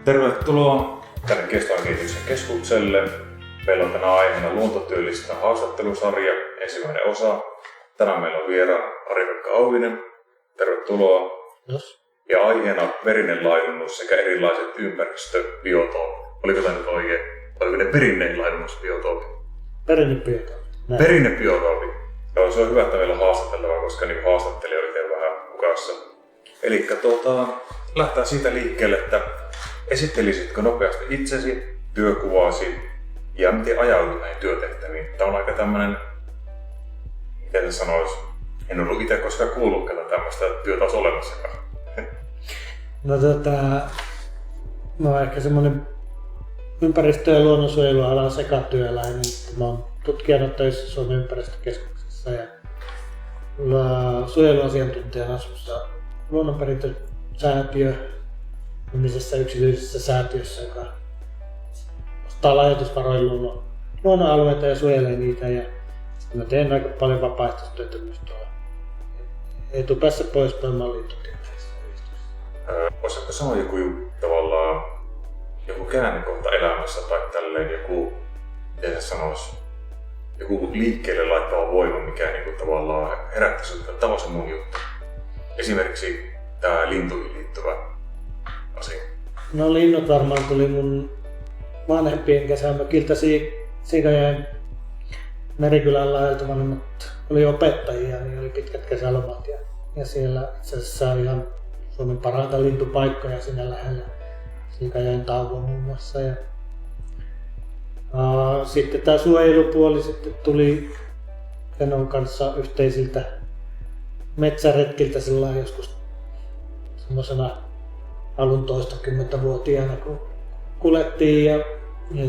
Tervetuloa tänne Kestävän kehityksen keskukselle. Meillä on tänään aiheena luontotyöllistä haastattelusarja, ensimmäinen osa. Tänään meillä on vieraan Ari-Pekka Auvinen. Tervetuloa. Yes. Ja aiheena verinen laidunnus sekä erilaiset ympäristöbiotoopit. Oliko tämä nyt oikein? Oliko ne perinneinlaidunnusbiotoopit? Perinnebiotoopit. Perinnebiotoopit. Joo, se on hyvä, että meillä on haastateltavaa, koska niin haastattelija on itse vähän hukassa. Elikkä lähdetään siitä liikkeelle, että esittelisitkö nopeasti itsesi, työkuvasi ja miten ajauduit näihin työtehtäviin? Tämä on aika tämmönen, miten se sanoisi, en ollut itse koskaan kuullutkaan tämmöistä työtä olisi olemassakaan. No mä oon ehkä semmonen ympäristö- ja luonnonsuojelualan sekatyöläinen. Mä oon tutkijana töissä Suomen ympäristökeskuksessa ja suojeluasiantuntijana asumassa luonnonperintösäätiö nimisessä yksityisessä säätiössä, joka ostaa lahjoitusvaroin luonnonalueita ja suojelee niitä. Ja mä teen aika paljon vapaaehtoistyötä myös tuolla etupäässä Pohjois-Pohjanmaan liittotieteellisessä yhdistyksessä. Voisitko sanoa joku käännekohta elämässä tai tälleen joku, miten se sanoisi, joku liikkeelle laittava voima, mikä niinku tavallaan herätti sinut, että tämä on se mun juttu. Esimerkiksi tämä lintuihin liittyvä asia. No linnut varmaan tuli mun vanhempien kesämökiltä Siikajoen Merikylän laajalta. Vanhemmat oli opettajia, niin oli pitkät kesälomat ja siellä itse asiassa ihan Suomen parhaita lintupaikkoja siinä lähellä. Siikajoen Tauvo muun muassa. Sitten tämä suojelupuoli sitten tuli Enon kanssa yhteisiltä metsäretkiltä silloin joskus semmoisena alun toistakymmentävuotiaana kun kuljettiin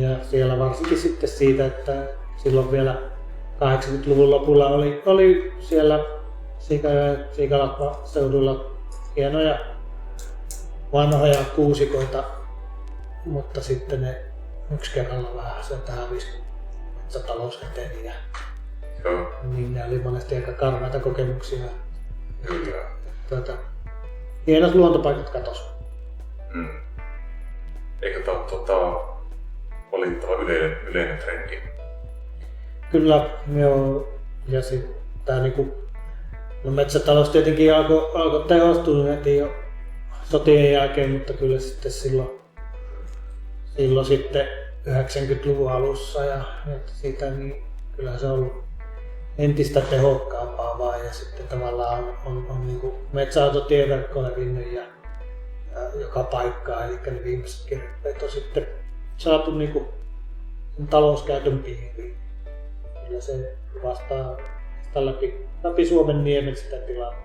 ja siellä varsinkin sitten siitä, että silloin vielä 80-luvun lopulla oli siellä Siikalatvan seudulla hienoja vanhoja kuusikoita, mutta sitten ne yksi kerralla vähän sieltä hävisi metsätalous eteen ja niin ne oli monesti aika karmeita kokemuksia. Hienot luontopaikat katos. Eikö tämä ole valittava yleinen trendi? Kyllä, joo. Ja sitten tämä metsätalous tietenkin alkoi tehostua heti jo sotien jälkeen, mutta kyllä sitten silloin sitten 90-luvun alussa ja siitä niin kyllä se on ollut entistä tehokkaampaa vaan ja sitten tavallaan on niin metsäautotieverkko levinnyt ja joka paikkaan, eli ne viimeiset kirjat on sitten saatu niin talouskäytön piiriin. Kyllä se vastaa läpi Suomen niemen sitä tilaa.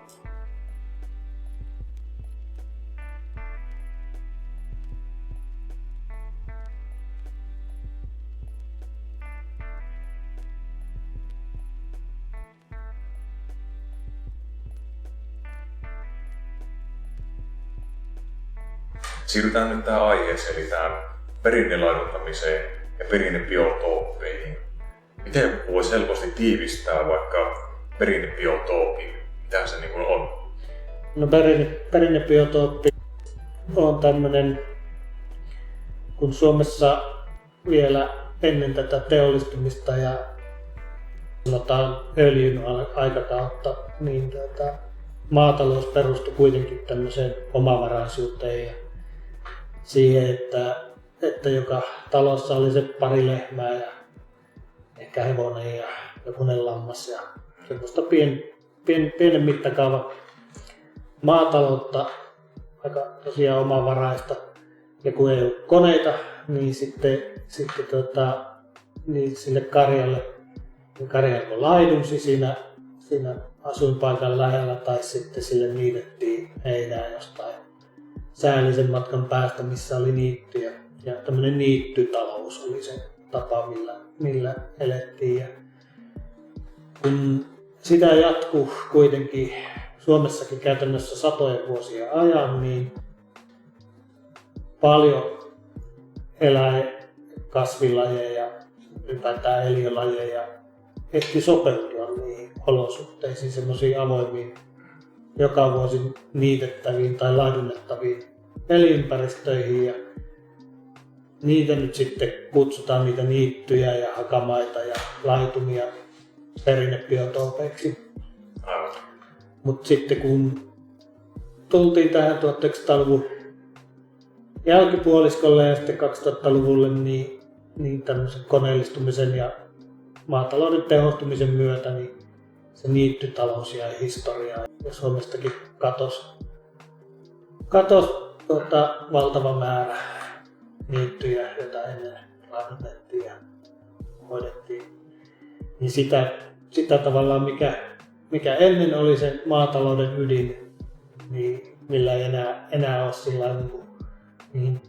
Siirrytään nyt tähän aiheeseen, eli tähän perinnelaiduntamiseen ja perinnebiotooppeihin. Miten voisi helposti tiivistää vaikka perinnebiotoopin? Mitä se niin on? No perinnebiotooppi on tämmöinen, kun Suomessa vielä ennen tätä teollistumista ja sanotaan öljyn aikakautta, niin maatalous perustui kuitenkin tämmöiseen omavaraisuuteen ja siihen, että joka talossa oli se pari lehmää ja ehkä hevonen ja jokunen lammas ja semmoista pienen mittakaavan maataloutta, aika tosiaan omavaraista. Ja kun ei ole koneita, niin sitten niin sille karjalle laidunsi siinä asuinpaikan lähellä tai sitten sille niitettiin heinää jostain säällisen matkan päästä, missä oli niittyjä. Ja tämmöinen niittytalous oli se tapa, millä elettiin. Ja kun sitä jatkuu kuitenkin Suomessakin käytännössä satojen vuosien ajan, niin paljon kasvilajeja ja ylipäätään eliölajeja ehti sopeutua niihin olosuhteisiin, semmoisiin avoimiin, joka vuosi niitettäviin tai laidunnettaviin elinympäristöihin. niitä nyt sitten kutsutaan niitä niittyjä ja hakamaita ja laitumia perinnebiotoopeiksi. Mutta sitten kun tultiin tähän 1900-luvun jälkipuoliskolle ja sitten 2000-luvulle, niin tämmöisen koneellistumisen ja maatalouden tehostumisen myötä niin se niittytalous jäi historiaan ja Suomestakin katosi valtava määrä niittyjä, joita ennen rakennettiin ja hoidettiin. Niin sitä tavallaan, mikä ennen oli sen maatalouden ydin, niin millä ei enää ole sillain niin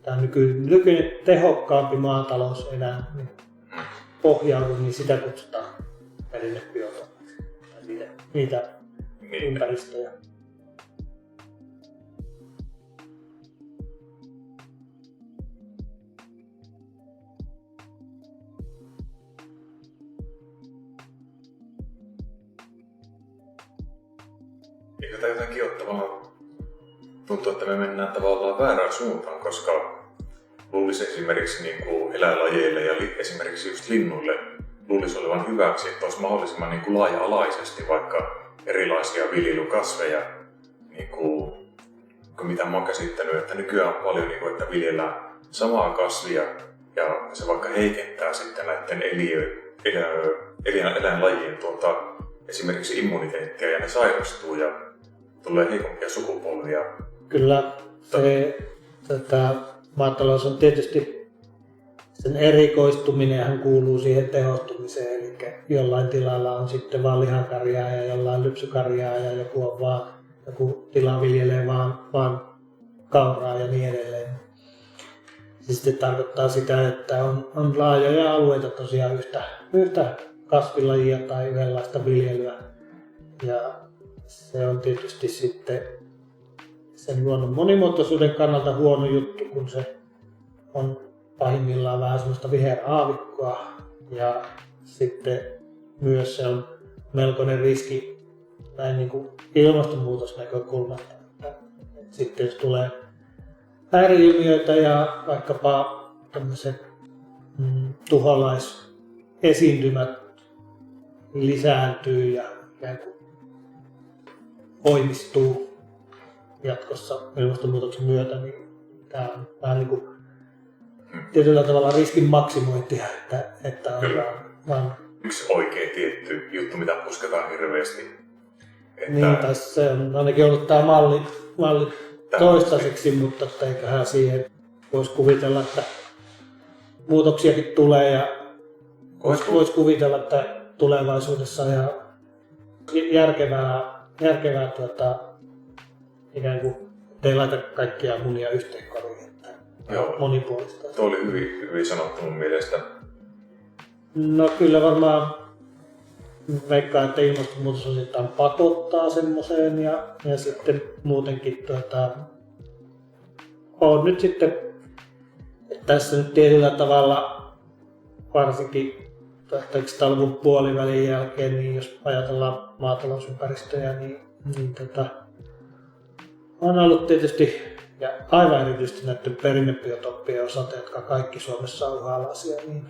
tämä nykyinen tehokkaampi maatalous enää niin pohjaudu, niin sitä kutsutaan perinnebiotoopiksi. Niitä ympäristöjä. Eikö tämä jotenkin ole tavallaan, tuntuu, että me mennään tavallaan väärään suuntaan, koska luulisi esimerkiksi niin kuin eläinlajeille ja esimerkiksi just linnuille luulisi olevan hyväksi, että olisi mahdollisimman niin kuin laaja-alaisesti vaikka erilaisia viljelykasveja, niin kuin mitä mä oon käsittänyt, että nykyään on paljon, niin kuin, että viljellään samaa kasvia ja se vaikka heikentää sitten näiden eläinlajien esimerkiksi immuniteettia ja ne sairastuu ja tulee heikompia sukupolvia. Kyllä maatalous on tietysti, sen erikoistuminenhan kuuluu siihen tehostumiseen, eli jollain tilalla on sitten vaan lihankarjaa ja jollain lypsykarjaa ja joku tila viljelee vaan kauraa ja niin edelleen. Se sitten tarkoittaa sitä, että on laajoja alueita tosiaan yhtä kasvilajia tai yhdenlaista viljelyä. Ja se on tietysti sitten sen luonnon monimuotoisuuden kannalta huono juttu, kun se on pahimmillaan vähän semmoista viheraavikkoa. Ja sitten myös se on melkoinen riski näin niin kuin ilmastonmuutosnäkökulmasta. Sitten jos tulee ääri-ilmiöitä ja vaikkapa tämmöiset tuholaisesiintymät lisääntyy ja ikään kuin voimistuu jatkossa ilmastonmuutoksen myötä, niin tämä on vähän niin kuin tietyllä tavalla riskin maksimointia, että on yksi oikein tietty juttu, mitä pusketaan hirveästi. Niin, tai se on ainakin ollut tämä malli toistaiseksi, mutta eiköhän siihen voisi kuvitella, että muutoksiakin tulee ja voisi kuvitella, että tulevaisuudessa ihan järkevää ikään kuin ei laita kaikkia munia yhteen koriin, että monipuolista. Tuo oli hyvin sanottu mun mielestä. No kyllä varmaan veikkaan, että ilmastonmuutos osittain pakottaa semmoiseen ja sitten muutenkin on nyt sitten tässä nyt tietyllä tavalla varsinkin 1900-luvun puolivälin jälkeen, niin jos ajatellaan maatalousympäristöjä, niin on ollut tietysti ja aivan erityisesti näiden perinnebiotooppien osalta, jotka kaikki Suomessa on uhanalaisia, niin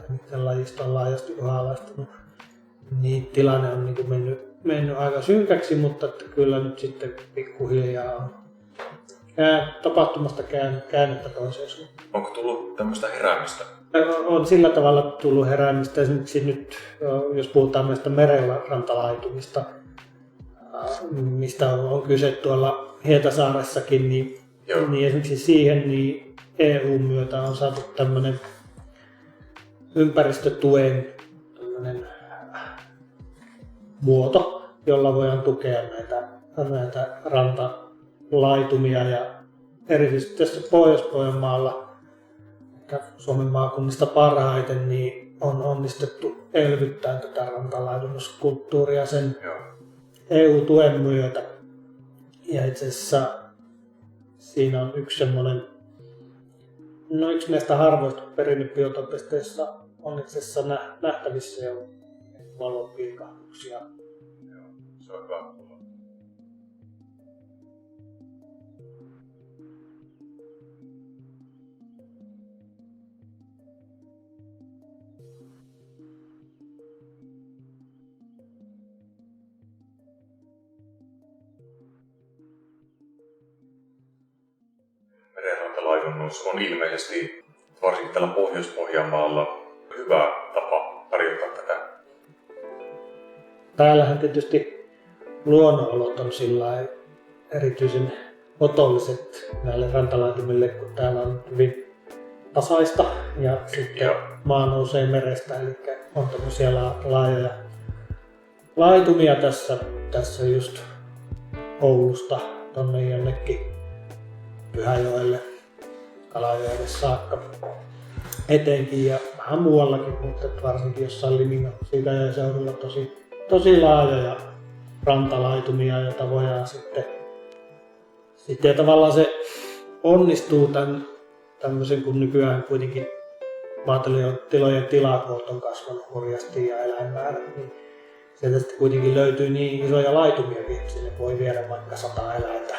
niiden lajista on laajasti uhanalaistunut, niin tilanne on niin kuin mennyt aika synkäksi, mutta että kyllä nyt sitten pikkuhiljaa on tapahtumasta käännettä toiseen suuntaan. Onko tullut tämmöistä heräämistä? On sillä tavalla tullut heräämistä. Esimerkiksi nyt, jos puhutaan näistä merenrantalaitumista, mistä on kyse tuolla Hietasaaressakin, niin esimerkiksi siihen niin EU-myötä on saatu tämmöinen ympäristötuen muoto, jolla voidaan tukea näitä rantalaitumia ja erityisesti tässä Pohjois-Pohjanmaalla, Suomen maakunnista parhaiten, niin on onnistettu elvyttämään tätä rantalaidunnuskulttuuria sen EU-tuen myötä. Ja itse asiassa siinä on yksi näistä harvoista perinnebiotoopeista, jossa on itse asiassa nähtävissä jo valonpilkahduksia. Se on hyvä. laidunnus on ilmeisesti, varsinkin tällä Pohjois-Pohjanmaalla, hyvä tapa harjoittaa tätä. Täällähän tietysti luonnonolot on sillä erityisen otolliset näille rantalaitumille, kun täällä on hyvin tasaista ja sitten maa nousee merestä, eli on tämmöisiä laajoja laitumia tässä just Oulusta tonne jonnekin Pyhäjoelle, Kalajoelle saakka etenkin ja vähän muuallakin, mutta varsinkin jossain Limingan seudulla tosi laajoja rantalaitumia, joita voidaan sitten ja tavallaan se onnistuu tämmöisen, kun nykyään kuitenkin maatilojen tilakoot on kasvanut hurjasti ja eläinmäärät, niin sieltä sitten kuitenkin löytyy niin isoja laitumiakin, että sinne voi viedä vaikka 100 eläintä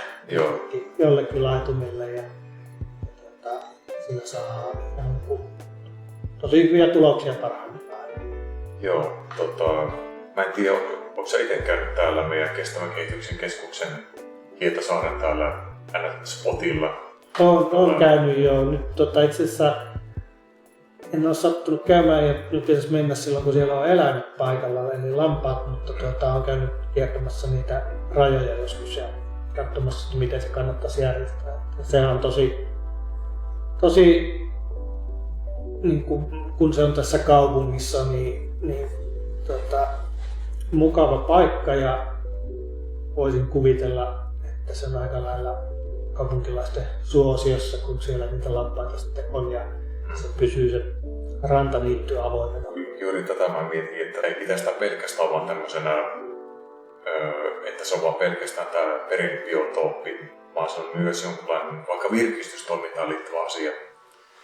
jollekin laitumille ja sillä saa tosi hyviä tuloksia parhaimmillaan. Joo, mä en tiedä, onko sä itse käynyt täällä meidän kestävän kehityksen keskuksen Hietasaaren täällä spotilla? Olen käynyt jo. Nyt itse asiassa en ole sattunut käymään ja nyt pitäisi mennä silloin, kun siellä on eläimet paikalla, eli lampaat, mutta olen käynyt kiertämässä niitä rajoja joskus ja katsomassa, että miten se kannattaisi järjestää. Sehän on tosi niin kun se on tässä kaupungissa, niin mukava paikka ja voisin kuvitella, että se on aika lailla kaupunkilaisten suosiossa, kun siellä niitä lampaita sitten on ja se pysyy se rantaniitty avoimena. Juuri tätä mä mietin, että ei pitäisi sitä pelkästään vaan tämmöisenä, että se on vaan pelkästään tämä perinbiotooppi, vaan se on myös jonkinlainen vaikka virkistystoimintaan liittyvä asia.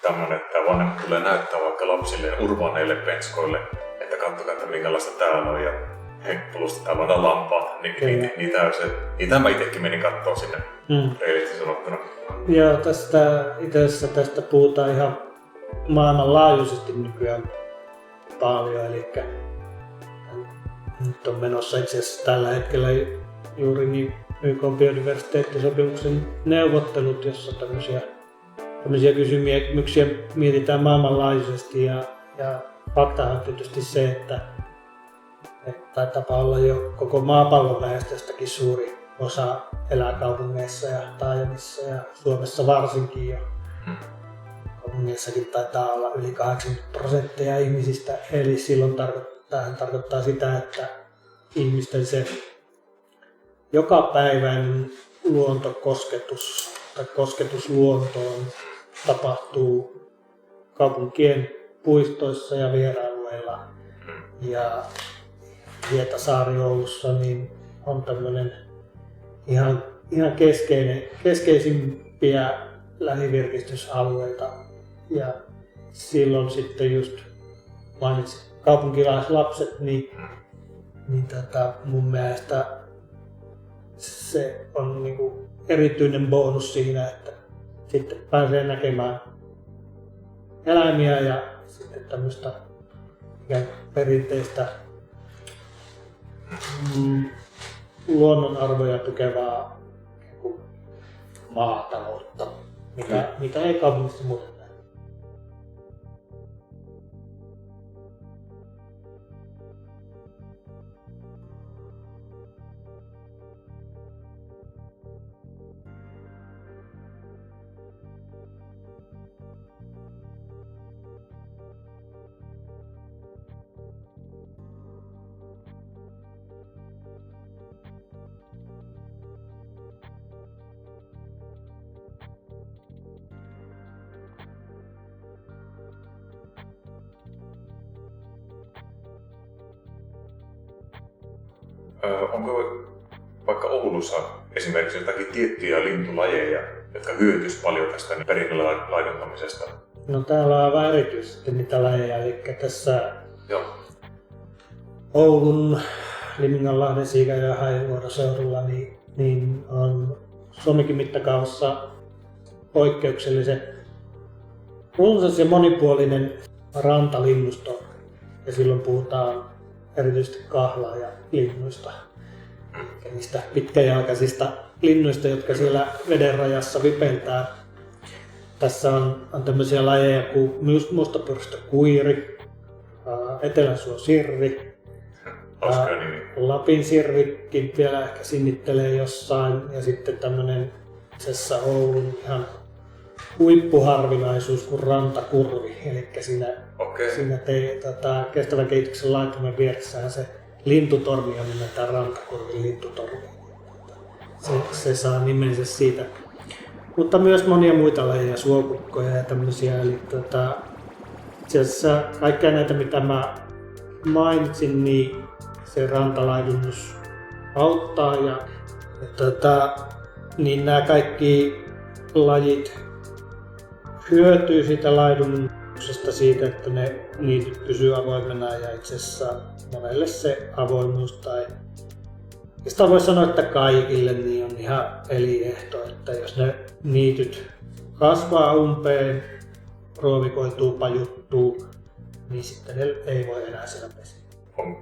Tämmöinen, että vanhemmat tulee näyttää vaikka lapsille urbaaneille penskoille, että katsokaa, että minkälaista täällä on ja plus täällä on lampaat, niitä mä itsekin menin kattoo sinne reilisti sanottuna. Joo, tästä puhutaan ihan maailmanlaajuisesti nykyään paljon, eli nyt on menossa itse asiassa tällä hetkellä juuri niin YK:n biodiversiteettisopimuksen neuvottelut, jossa tämmöisiä kysymyksiä mietitään maailmanlaajuisesti ja fakta on tietysti se, että taitaa olla jo koko maapallon väestöstäkin suuri osa elää kaupungeissa ja taajamissa ja Suomessa varsinkin jo. Kaupungeissakin taitaa olla yli 80% ihmisistä, eli silloin tämähän tarkoittaa sitä, että ihmisten se jokapäiväinen luontokosketus tai kosketus luontoon tapahtuu kaupunkien puistoissa ja vierailuilla. Ja Hietasaari Oulussa niin on tämmöinen ihan keskeisimpiä lähivirkistysalueita. Ja silloin sitten just mainitsin kaupunkilaislapset, niin mun mielestä se on niinku erityinen bonus siinä, että sitten pääsee näkemään eläimiä ja sitten tämmöistä perinteistä luonnonarvoja tukevaa maataloutta, mitä ei kaupungissa muuten näe. Onko vaikka Oulussa esimerkiksi jotakin tiettyjä lintulajeja, jotka hyötyisivät paljon tästä perinnönlaiduntamisesta? No täällä on aivan erityisesti niitä lajeja, eli tässä Oulun, Liminganlahden, Siikajoen ja Hailuodon seudulla niin on Suomenkin mittakaavassa poikkeuksellisen runsas ja monipuolinen rantalinnusto, ja silloin puhutaan erityisesti kahlaajalinnuista, niistä pitkäjalkaisista linnuista, jotka siellä veden rajassa vipeltää. Tässä on tämmöisiä lajeja kuin mustapyrstökuiri, eteläsuosirvi, Lapin sirvikin vielä ehkä sinnittelee jossain, ja sitten tämmöinen itse asiassa Oulun ihan huippuharvinaisuus kuin rantakurvi, eli siinä kestävän kehityksen laitumen vieressään se lintutormi on nimeltään rantakurvin lintutormi. Se saa nimensä siitä. Mutta myös monia muita lajeja, suokukkoja ja tämmöisiä. Eli itse asiassa kaikkia näitä mitä mä mainitsin, niin se rantalaidunnus auttaa. Niin nämä kaikki lajit hyötyy siitä laidunnuksesta siitä, että ne niityt pysyy avoimena ja itse asiassa monelle se avoimuus tai sitä voi sanoa, että kaikille niin on ihan elinehto, että jos ne niityt kasvaa umpeen, ruovikoituu, pajuttuu, niin sitten ne ei voi enää siellä pesiä.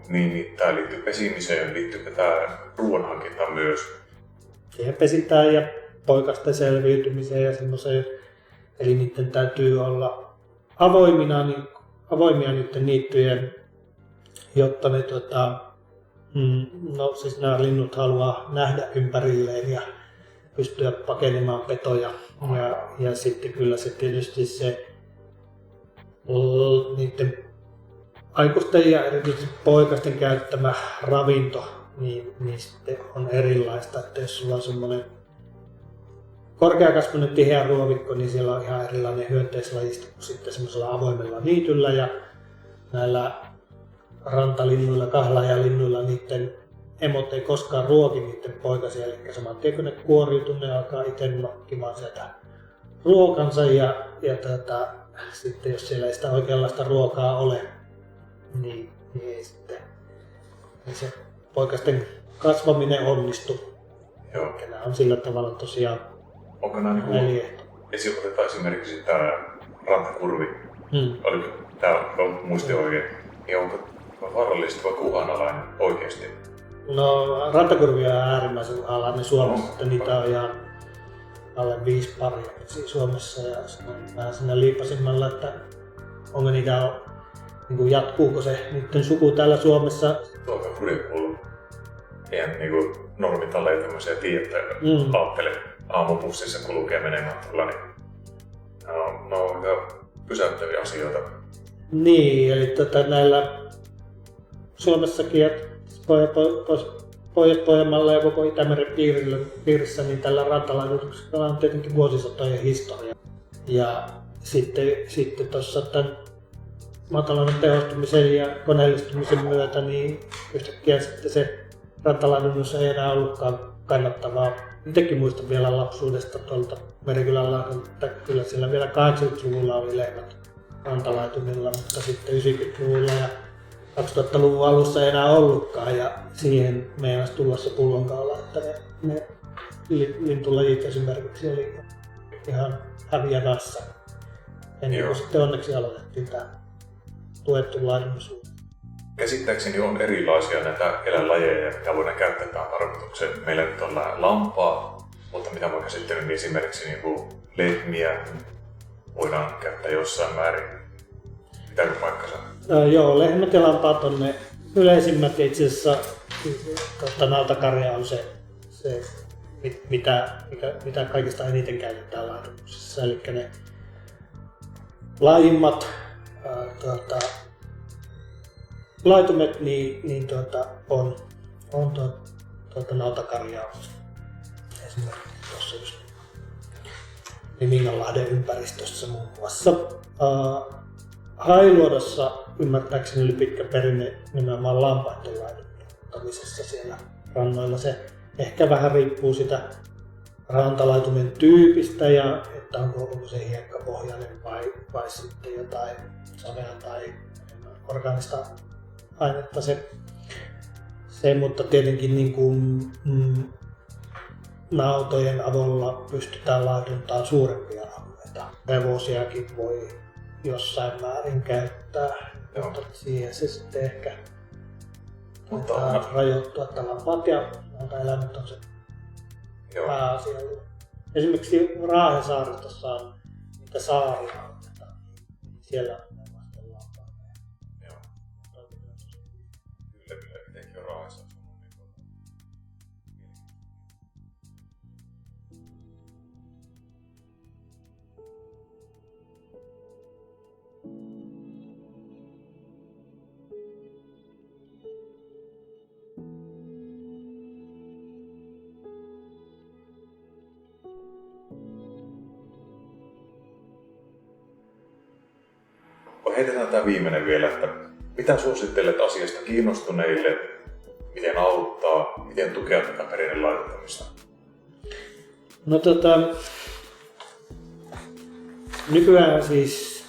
Niin, tämä liittyy pesimiseen, liittyykö tämä ruoanhankintaan myös? Siihen pesintään ja poikasten selviytymiseen ja semmoiseen, eli niiden täytyy olla avoimia niiden niittyjen, jotta ne siis nämä linnut haluaa nähdä ympärilleen ja pystyä pakenemaan petoja. Ja sitten kyllä se tietysti se niiden aikuisten ja erityisesti poikasten käyttämä ravinto niin sitten on erilaista. Että jos sulla on semmoinen korkeakasvuinen tiheä ruovikko, niin siellä on ihan erilainen hyönteislajisto kuin sitten semmoisella avoimella niityllä. Ja näillä rantalinnuilla, kahlaajalinnuilla niiden emot ei koskaan ruoki niiden poikasia, eli saman tien kun ne kuoriutuu, ne alkaa itse nokkimaan sieltä ruokansa ja sitten jos siellä ei sitä oikeanlaista ruokaa ole, niin ei sitten niin se poikasten kasvaminen onnistu. Joo. Nämä on sillä tavalla tosiaan onko nämä otetaan esimerkiksi tämä rantakurvi, oliko tämä muisti oikein, niin onko vaarallista vai uhanalainen oikeasti? No rantakurvi on äärimmäisen uhanalainen Suomessa, että niitä on ihan alle 5 paria Suomessa ja vähän siinä liipasimmalla, että onko niitä niin jatkuuko se niiden suku täällä Suomessa. Tuo on hurja kuullut. Eihän niinku normitaleja tämmöisiä tiedä, ajattelee aamupussissa kun lukee menemään tuolla, niin ne on ihan pysäyttäviä asioita. Niin, eli näillä Suomessakin ja Pohjois-Pohjanmaalla ja koko Itämeren piirissä, niin tällä rantalaiduksella on tietenkin vuosisatojen historia. Ja sitten tuossa tämän maatalouden tehostumisen ja koneellistumisen myötä, niin yhtäkkiä sitten se rantalaidunnos ei enää ollutkaan kannattavaa. Itsekin muistan vielä lapsuudesta tuolta Merikylällä, että kyllä siellä vielä 80-luvulla oli lehmät rantalaitumilla, mutta sitten 90-luvulla ja 2000-luvun alussa ei enää ollutkaan ja siihen meinasi tulla se pullonkaula, että ne lintulajit esimerkiksi oli ihan häviämässä. Ennen kuin sitten onneksi aloitettiin tämä tuettu laidunnuus. Käsittääkseni on erilaisia näitä eläinlajeja, mitä voidaan käyttää tähän tarkoitukseen. Meillä nyt on lampaa, mutta mitä mä oon käsittänyt, niin esimerkiksi niin lehmiä voidaan käyttää jossain määrin. Pitääkö paikkansa? Joo, lehmät ja lampaat on ne yleisimmät ja itse asiassa nautakarja on se mitä kaikista eniten käytetään laidunnuksessa. Eli ne laajimmat laitumet on nautakarjaa. Esimerkiksi tuossa just Liminganlahden ympäristössä muun muassa. Hailuodossa ymmärtääkseni oli pitkä perinne nimenomaan lampaiden laiduttamisessa siellä rannoilla. Se ehkä vähän riippuu sitä rantalaitumen tyypistä ja että onko se hiekkapohjainen vai sitten jotain savea tai orgaanista ainetta se, mutta tietenkin niin kuin, nautojen avulla pystytään laiduntamaan suurempia alueita. Hevosiakin voi jossain määrin käyttää, mutta siihen se sitten ehkä rajoittua, että lampaat ja nautaeläimet on se pääasiallinen. Esimerkiksi Raahen saaristossa on saaria otetaan. Siellä on vasta lampaa. Joo. Kyllä, mitenkin on Raahessa. Heitetään tämä viimeinen vielä, että mitä suosittelet asiasta kiinnostuneille, miten auttaa, miten tukea tätä perinnelaittamista? No nykyään siis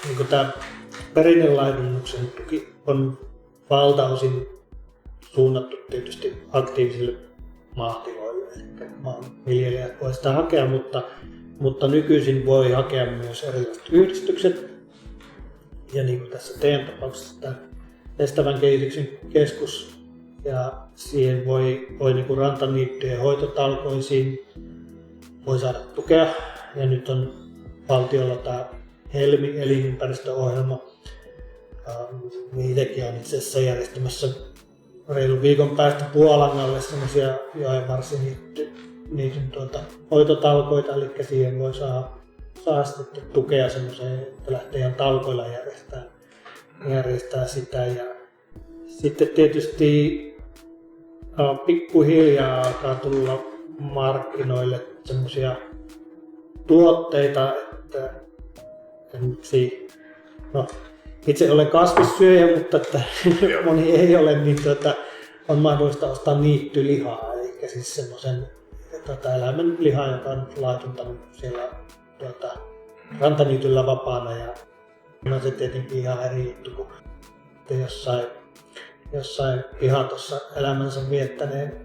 niin tämä perinnelaiduntuksen tuki on valtaosin suunnattu tietysti aktiivisille maatiloille, eli maanviljelijät voi sitä hakea, mutta nykyisin voi hakea myös erilaiset yhdistykset. Ja niin kuin tässä teidän tapauksessa tämä kestävän kehityksen keskus, ja siihen voi niin kuin rantaniittyjen hoitotalkoisiin voi saada tukea. Ja nyt on valtiolla tämä Helmi elinympäristöohjelma. Itsekin on itse asiassa järjestämässä reilun viikon päästä Puolangalle semmoisia joenvarsin hoitotalkoita, eli siihen voi saa sitten tukea semmoiseen, että lähtee ihan talkoilla järjestää sitä. Ja sitten tietysti pikkuhiljaa alkaa tulla markkinoille semmoisia tuotteita, että esimerkiksi, itse olen kasvissyöjä, mutta että moni ei ole, niin on mahdollista ostaa niittylihaa, eli siis semmoisen eläimen lihaa, joka on laiduntanut siellä rantaniityllä vapaana, ja on se tietenkin ihan eri juttu kuin jossain pihatossa elämänsä viettäneen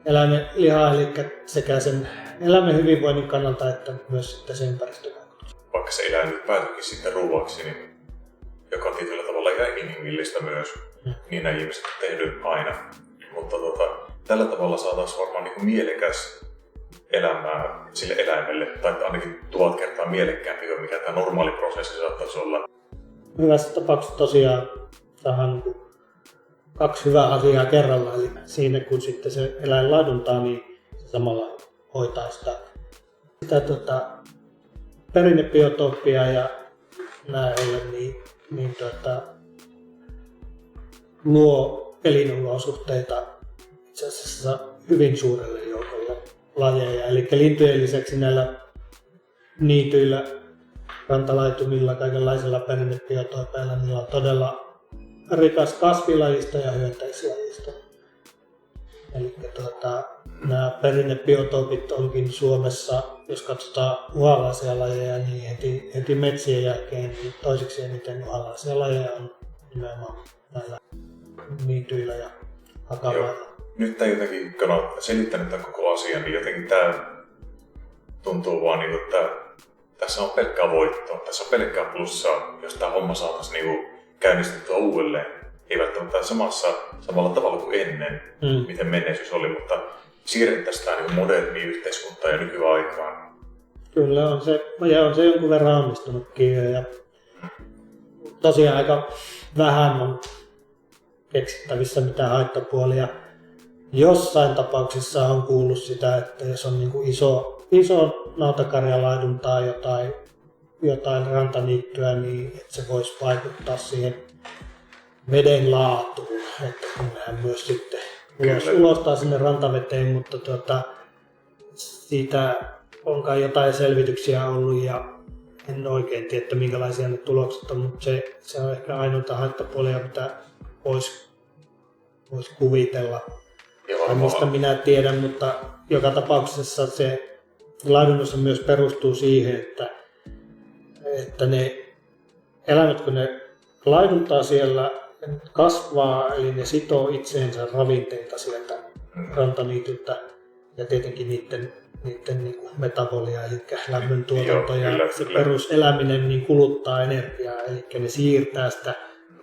eläimen lihaa, eli sekä sen eläimen hyvinvoinnin kannalta että myös sitten sen ympäristövaikutus. Vaikka se eläin nyt päätyykin sitten ruuaksi, niin joka on tietyllä tavalla ihan inhimillistä myös, niin nämä ihmiset on tehnyt aina. Mutta tällä tavalla saataisiin varmaan niin kuin mielekäs elämää sille eläimelle, tai ainakin 1000 kertaa mielekkäämpi kuin mikä tämä normaali prosessi saattaisi olla. Hyvässä tapauksessa tosiaan saadaan 2 hyvää asiaa kerralla, eli siinä kun sitten se eläin laiduntaa, niin se samalla hoitaa sitä perinnebiotopia ja näin ollen niin luo elinolosuhteita itse asiassa hyvin suurelle joukolle lajeja. Eli lintujen lisäksi näillä niityillä, rantalaitumilla, kaikenlaisilla perinnebiotopeilla, niillä on todella rikas kasvilajista ja hyönteislajista. Eli nämä perinnebiotopit onkin Suomessa, jos katsotaan uhanalaisia lajeja, niin heti metsien jälkeen niin toiseksi eniten uhanalaisia lajeja on nimenomaan näillä niityillä ja hakamailla. Nyt tämä jotenkin, kun olen selittänyt tämän koko asian, niin jotenkin tämä tuntuu vaan niin, että tässä on pelkkää voittoa, tässä on pelkkää plussaa, jos tämä homma saataisiin niin käynnistettyä uudelleen. Ei välttämättä samalla tavalla kuin ennen, miten menneisyys oli, mutta siirrettäisiin tämä niin moderniin yhteiskuntaan ja nykyaikaan. Kyllä on se jonkun verran onnistunutkin, ja tosiaan aika vähän on keksittävissä mitään haittapuolia. Jossain tapauksessa on kuullut sitä, että jos on niin kuin iso nautakarjalaiduntaa jotain rantaniittyä, niin että se voisi vaikuttaa siihen veden laatuun, että kun nehän myös sitten ulostaa sinne rantaveteen, mutta siitä on kai jotain selvityksiä ollut ja en oikein tiedä, että minkälaisia ne tulokset on, mutta se on ehkä ainoita haittapuolia, mitä voisi kuvitella. Tai mistä minä tiedän, mutta joka tapauksessa se laidunnus myös perustuu siihen, että ne eläimet, kun ne laiduntaa siellä, kasvaa, eli ne sitoo itseensä ravinteita sieltä rantaniityltä ja tietenkin niiden niin kuin metabolia, eli lämmöntuotanto ja se peruseläminen niin kuluttaa energiaa, eli ne siirtää sitä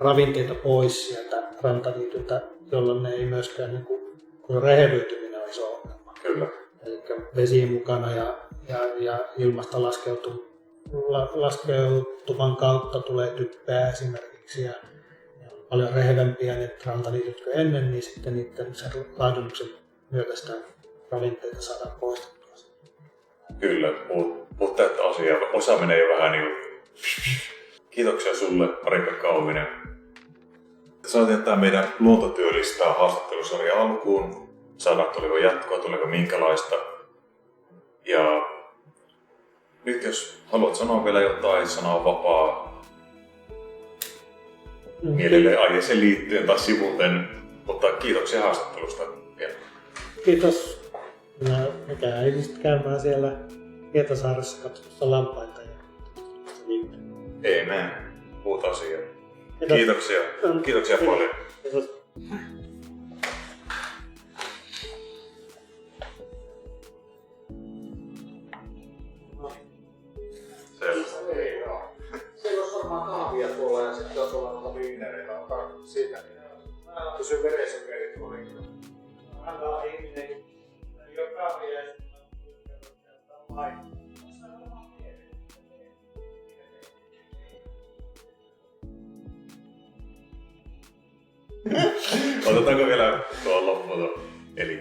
ravinteita pois sieltä rantaniityltä, jolloin ne ei myöskään, niin kuin rehevöityminen on iso ongelma. Kyllä. Eli vesi mukana ja ilmasta laskeutuman kautta tulee typpeä esimerkiksi ja on paljon rehevempiä ne rantaniityt kuin ennen, niin sitten niiden sen laidunnuksen myötä sitä ravinteita saadaan poistettua. Kyllä, mutta että osa menee jo vähän niin kuin... Kiitoksia sulle, Ari-Pekka Auvinen. Saatiin tämä meidän luontotyölistaa haastattelusarja alkuun. Saadaan, tuliko jatkoa, tuliko minkälaista. Ja nyt jos haluat sanoa vielä jotain, sana on vapaa. Mielelleen aiheeseen liittyen tai sivuten, mutta kiitoksia haastattelusta vielä. Kiitos. Mikä ei sitten käymään siellä Hietasaaressa katsomassa lampaita. Ei mene. Puhuta asiaa. Kiitos. Kiitoksia. Kiitoksia paljon. Kiitos. Selvä. Siellä olisi varmaan kahvia tuolla ja sitten on tuolla noita viinereitä. On siitä. Mä pysyn verensokerit kuitenkin. Antaa ihminen, ei ole kahvia ja sitten on Otetaanko vielä tuo loppuun? Eli